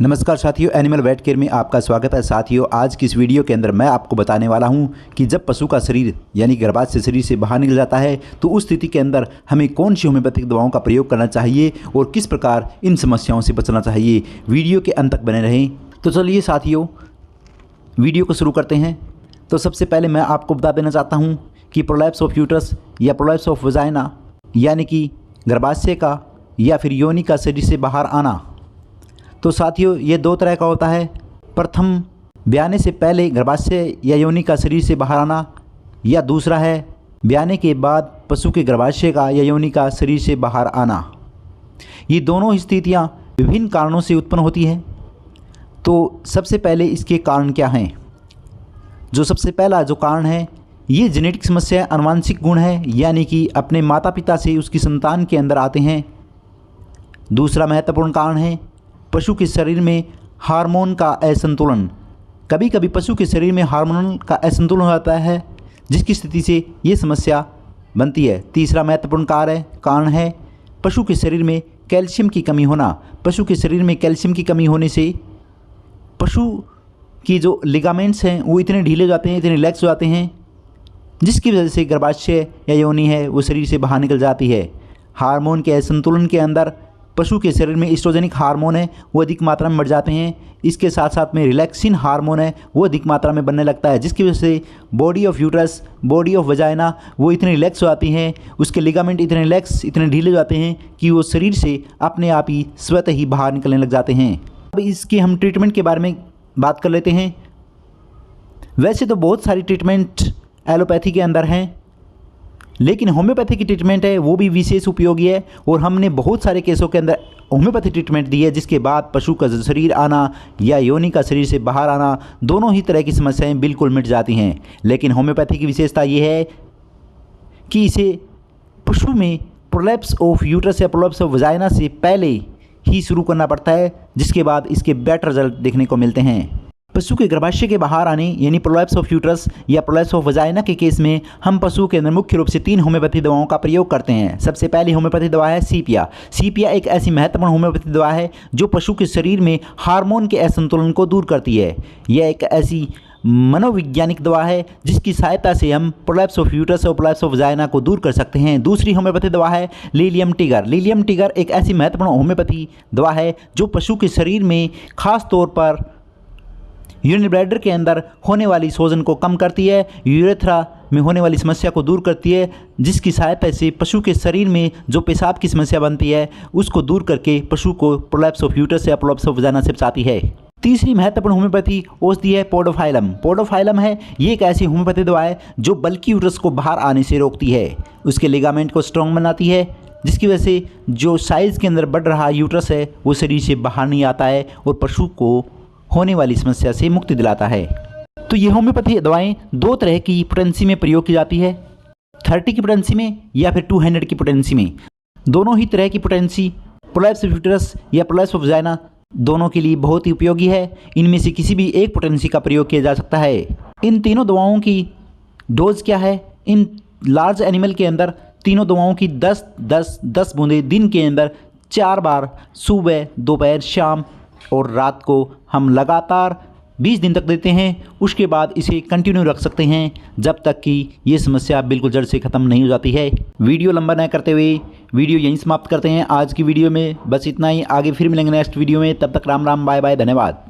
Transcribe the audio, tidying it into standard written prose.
नमस्कार साथियों, animal wait care में आपका स्वागत है। साथियों, आज की इस वीडियो के अंदर मैं आपको बताने वाला हूं कि जब पशु का शरीर यानी गर्भाशय से शरीर से बाहर निकल जाता है तो उस स्थिति के अंदर हमें कौन सी होम्योपैथिक दवाओं का प्रयोग करना चाहिए और किस प्रकार इन समस्याओं से बचना चाहिए। वीडियो के अंत तक बने रहें। तो चलिए साथियों, वीडियो को शुरू करते हैं। तो सबसे पहले मैं आपको बता देना चाहता हूँ कि प्रोलैप्स ऑफ यूट्रस या प्रोलैप्स ऑफ वजाइना यानी कि गर्भाशय का या फिर योनि का शरीर से बाहर आना, तो साथियों ये दो तरह का होता है। प्रथम, ब्याने से पहले गर्भाशय या योनि का शरीर से बाहर आना, या दूसरा है ब्याने के बाद पशु के गर्भाशय का या योनि का शरीर से बाहर आना। ये दोनों स्थितियाँ विभिन्न कारणों से उत्पन्न होती हैं। तो सबसे पहले इसके कारण क्या हैं? जो सबसे पहला जो कारण है, ये जेनेटिक समस्या आनुवंशिक गुण है, यानी कि अपने माता पिता से उसकी संतान के अंदर आते हैं। दूसरा महत्वपूर्ण कारण है पशु के शरीर में हार्मोन का असंतुलन। कभी कभी पशु के शरीर में हार्मोन का असंतुलन होता है, जिसकी स्थिति से ये समस्या बनती है। तीसरा महत्वपूर्ण कारण है पशु के शरीर में कैल्शियम की कमी होना। पशु के शरीर में कैल्शियम की कमी होने से पशु की जो लिगामेंट्स हैं वो इतने ढीले हो जाते हैं, इतने रिलैक्स हो जाते हैं, जिसकी वजह से गर्भाशय या योनि है वो शरीर से बाहर निकल जाती है। हार्मोन के असंतुलन के अंदर पशु के शरीर में एस्ट्रोजेनिक हार्मोन है वो अधिक मात्रा में बढ़ जाते हैं। इसके साथ साथ में रिलैक्सिन हार्मोन है वो अधिक मात्रा में बनने लगता है, जिसकी वजह से body of uterus, body of vagina वो इतनी रिलैक्स हो जाती हैं, उसके लिगामेंट इतने रिलैक्स, इतने ढीले हो जाते हैं कि वो शरीर से अपने आप ही स्वतः ही बाहर निकलने लग जाते हैं। अब इसके हम ट्रीटमेंट के बारे में बात कर लेते हैं। वैसे तो बहुत सारी ट्रीटमेंट एलोपैथी के अंदर हैं, लेकिन होम्योपैथी की ट्रीटमेंट है वो भी विशेष उपयोगी है। और हमने बहुत सारे केसों के अंदर होम्योपैथी ट्रीटमेंट दी है, जिसके बाद पशु का शरीर आना या योनि का शरीर से बाहर आना, दोनों ही तरह की समस्याएं बिल्कुल मिट जाती हैं। लेकिन होम्योपैथी की विशेषता ये है कि इसे पशु में प्रोलैप्स ऑफ यूट्रस या प्रोलैप्स ऑफ वजाइना से पहले ही शुरू करना पड़ता है, जिसके बाद इसके बेटर रिजल्ट देखने को मिलते हैं। पशु के गर्भाशय के बाहर आने यानी प्रोलैप्स ऑफ यूट्रस या प्रोलैप्स ऑफ वजाइना के केस में हम पशु के अंदर मुख्य रूप से 3 होम्योपैथी दवाओं का प्रयोग करते हैं। सबसे पहली होम्योपैथी दवा है सीपिया। सीपिया एक ऐसी महत्वपूर्ण होम्योपैथी दवा है जो पशु के शरीर में हार्मोन के असंतुलन को दूर करती है। यह एक ऐसी मनोवैज्ञानिक दवा है जिसकी सहायता से हम प्रोलैप्स ऑफ यूट्रस और प्रोलैप्स ऑफ वजाइना को दूर कर सकते हैं। दूसरी होम्योपैथी दवा है लीलियम टिगर। लीलियम टिगर एक ऐसी महत्वपूर्ण होम्योपैथी दवा है जो पशु के शरीर में खास तौर पर यूरिनरी ब्लैडर के अंदर होने वाली सूजन को कम करती है, यूरेथ्रा में होने वाली समस्या को दूर करती है, जिसकी सहायता से पशु के शरीर में जो पेशाब की समस्या बनती है उसको दूर करके पशु को प्रोलैप्स ऑफ यूट्रस या प्रोलैप्स ऑफ वजाइना से बचाती है। तीसरी महत्वपूर्ण होम्योपैथी औषधि है पोडोफाइलम। पोडोफाइलम है ये एक ऐसी होम्योपैथी दवा है जो बल्कि यूट्रस को बाहर आने से रोकती है, उसके लिगामेंट को स्ट्रॉन्ग बनाती है, जिसकी वजह से जो साइज़ के अंदर बढ़ रहा यूट्रस है वो शरीर से बाहर नहीं आता है और पशु को होने वाली समस्या से मुक्ति दिलाता है। तो ये होम्योपैथी दवाएं 2 तरह की पोटेंसी में प्रयोग की जाती है, 30 की पोटेंसी में या फिर 200 की पोटेंसी में। दोनों ही तरह की पोटेंसी प्रोलैप्स ऑफ यूट्रस या प्रोलैप्स ऑफ वजाइना दोनों के लिए बहुत ही उपयोगी है। इनमें से किसी भी एक पोटेंसी का प्रयोग किया जा सकता है। इन तीनों दवाओं की डोज क्या है? इन लार्ज एनिमल के अंदर तीनों दवाओं की 10 बूंदें दिन के अंदर 4 बार सुबह, दोपहर, शाम और रात को हम लगातार 20 दिन तक देते हैं। उसके बाद इसे कंटिन्यू रख सकते हैं जब तक कि ये समस्या बिल्कुल जड़ से ख़त्म नहीं हो जाती है। वीडियो लंबा न करते हुए वीडियो यहीं समाप्त करते हैं। आज की वीडियो में बस इतना ही। आगे फिर मिलेंगे नेक्स्ट वीडियो में। तब तक राम राम, बाय बाय, धन्यवाद।